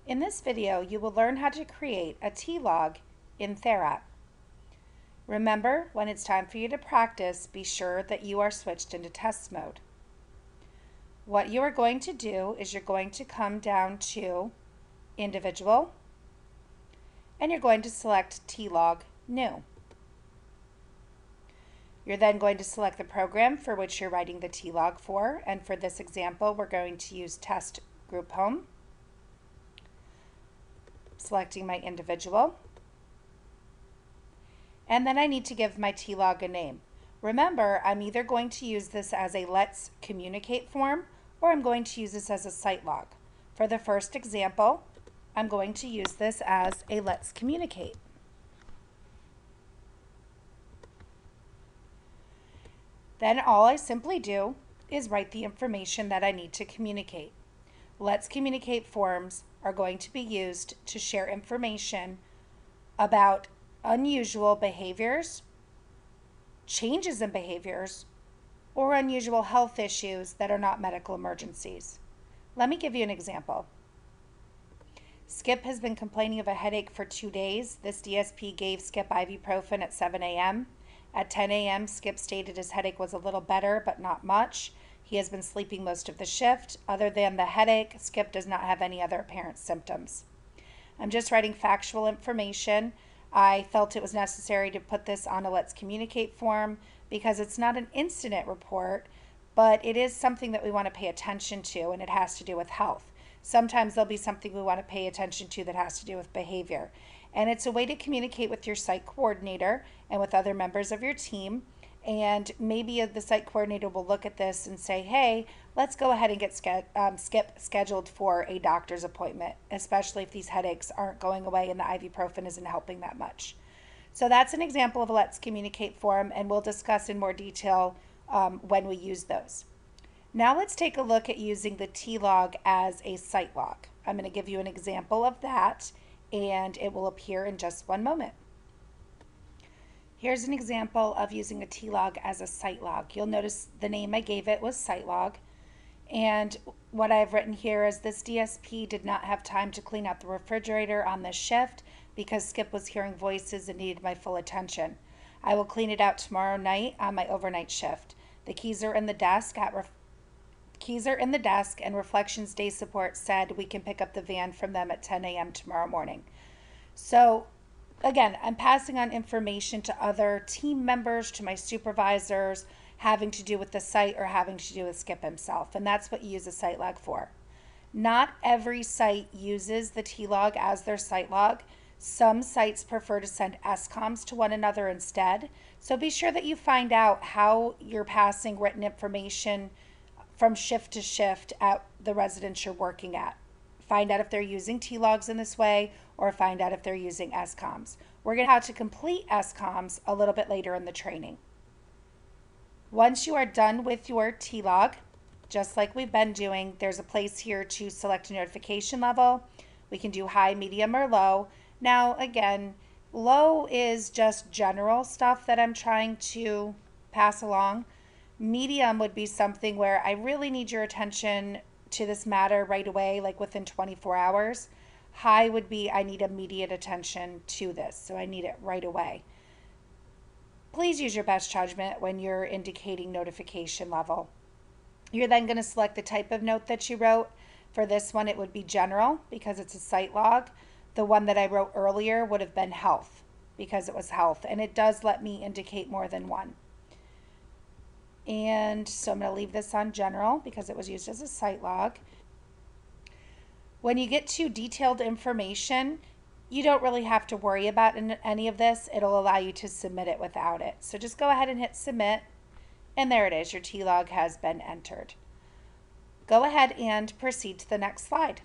In this video, you will learn how to create a T-log in Therapp. Remember, when it's time for you to practice, be sure that you are switched into test mode. What you are going to do is you're going to come down to Individual, and you're going to select T-log New. You're then going to select the program for which you're writing the T-log for, and for this example, we're going to use Test Group Home. Selecting my individual, and then I need to give my T-log a name. Remember, I'm either going to use this as a Let's Communicate form or I'm going to use this as a site log. For the first example, I'm going to use this as a Let's Communicate. Then all I simply do is write the information that I need to communicate. Let's Communicate forms are going to be used to share information about unusual behaviors, changes in behaviors, or unusual health issues that are not medical emergencies. Let me give you an example. Skip has been complaining of a headache for 2 days. This DSP gave Skip ibuprofen at 7 a.m. At 10 a.m., Skip stated his headache was a little better, but not much. He has been sleeping most of the shift. Other than the headache, Skip does not have any other apparent symptoms. I'm just writing factual information. I felt it was necessary to put this on a Let's Communicate form because it's not an incident report, but it is something that we want to pay attention to, and it has to do with health. Sometimes there'll be something we want to pay attention to that has to do with behavior. And it's a way to communicate with your site coordinator and with other members of your team. And maybe the site coordinator will look at this and say, hey, let's go ahead and get Skip scheduled for a doctor's appointment, especially if these headaches aren't going away and the ibuprofen isn't helping that much. So that's an example of a Let's Communicate form, and we'll discuss in more detail when we use those. Now let's take a look at using the T-log as a site log. I'm going to give you an example of that, and it will appear in just one moment. Here's an example of using a T-log as a site log. You'll notice the name I gave it was site log. And what I've written here is this DSP did not have time to clean out the refrigerator on this shift because Skip was hearing voices and needed my full attention. I will clean it out tomorrow night on my overnight shift. The keys are in the desk and Reflections Day Support said we can pick up the van from them at 10 a.m. tomorrow morning. So again, I'm passing on information to other team members, to my supervisors, having to do with the site or having to do with Skip himself, and that's what you use a site log for. Not every site uses the T-log as their site log. Some sites prefer to send SCOMs to one another instead, so be sure that you find out how you're passing written information from shift to shift at the residence you're working at. Find out if they're using T-logs in this way or find out if they're using SCOMs. We're going to have to complete SCOMs a little bit later in the training. Once you are done with your T-log, just like we've been doing, there's a place here to select a notification level. We can do high, medium, or low. Now, again, low is just general stuff that I'm trying to pass along. Medium would be something where I really need your attention to this matter right away, like within 24 hours. High would be I need immediate attention to this, so I need it right away. Please use your best judgment when you're indicating notification level. You're then going to select the type of note that you wrote. For this one, it would be general because it's a site log. The one that I wrote earlier would have been health because it was health, and it does let me indicate more than one. And so I'm going to leave this on general because it was used as a site log. When you get to detailed information, you don't really have to worry about any of this. It'll allow you to submit it without it. So just go ahead and hit submit, and there it is. Your T-log has been entered. Go ahead and proceed to the next slide.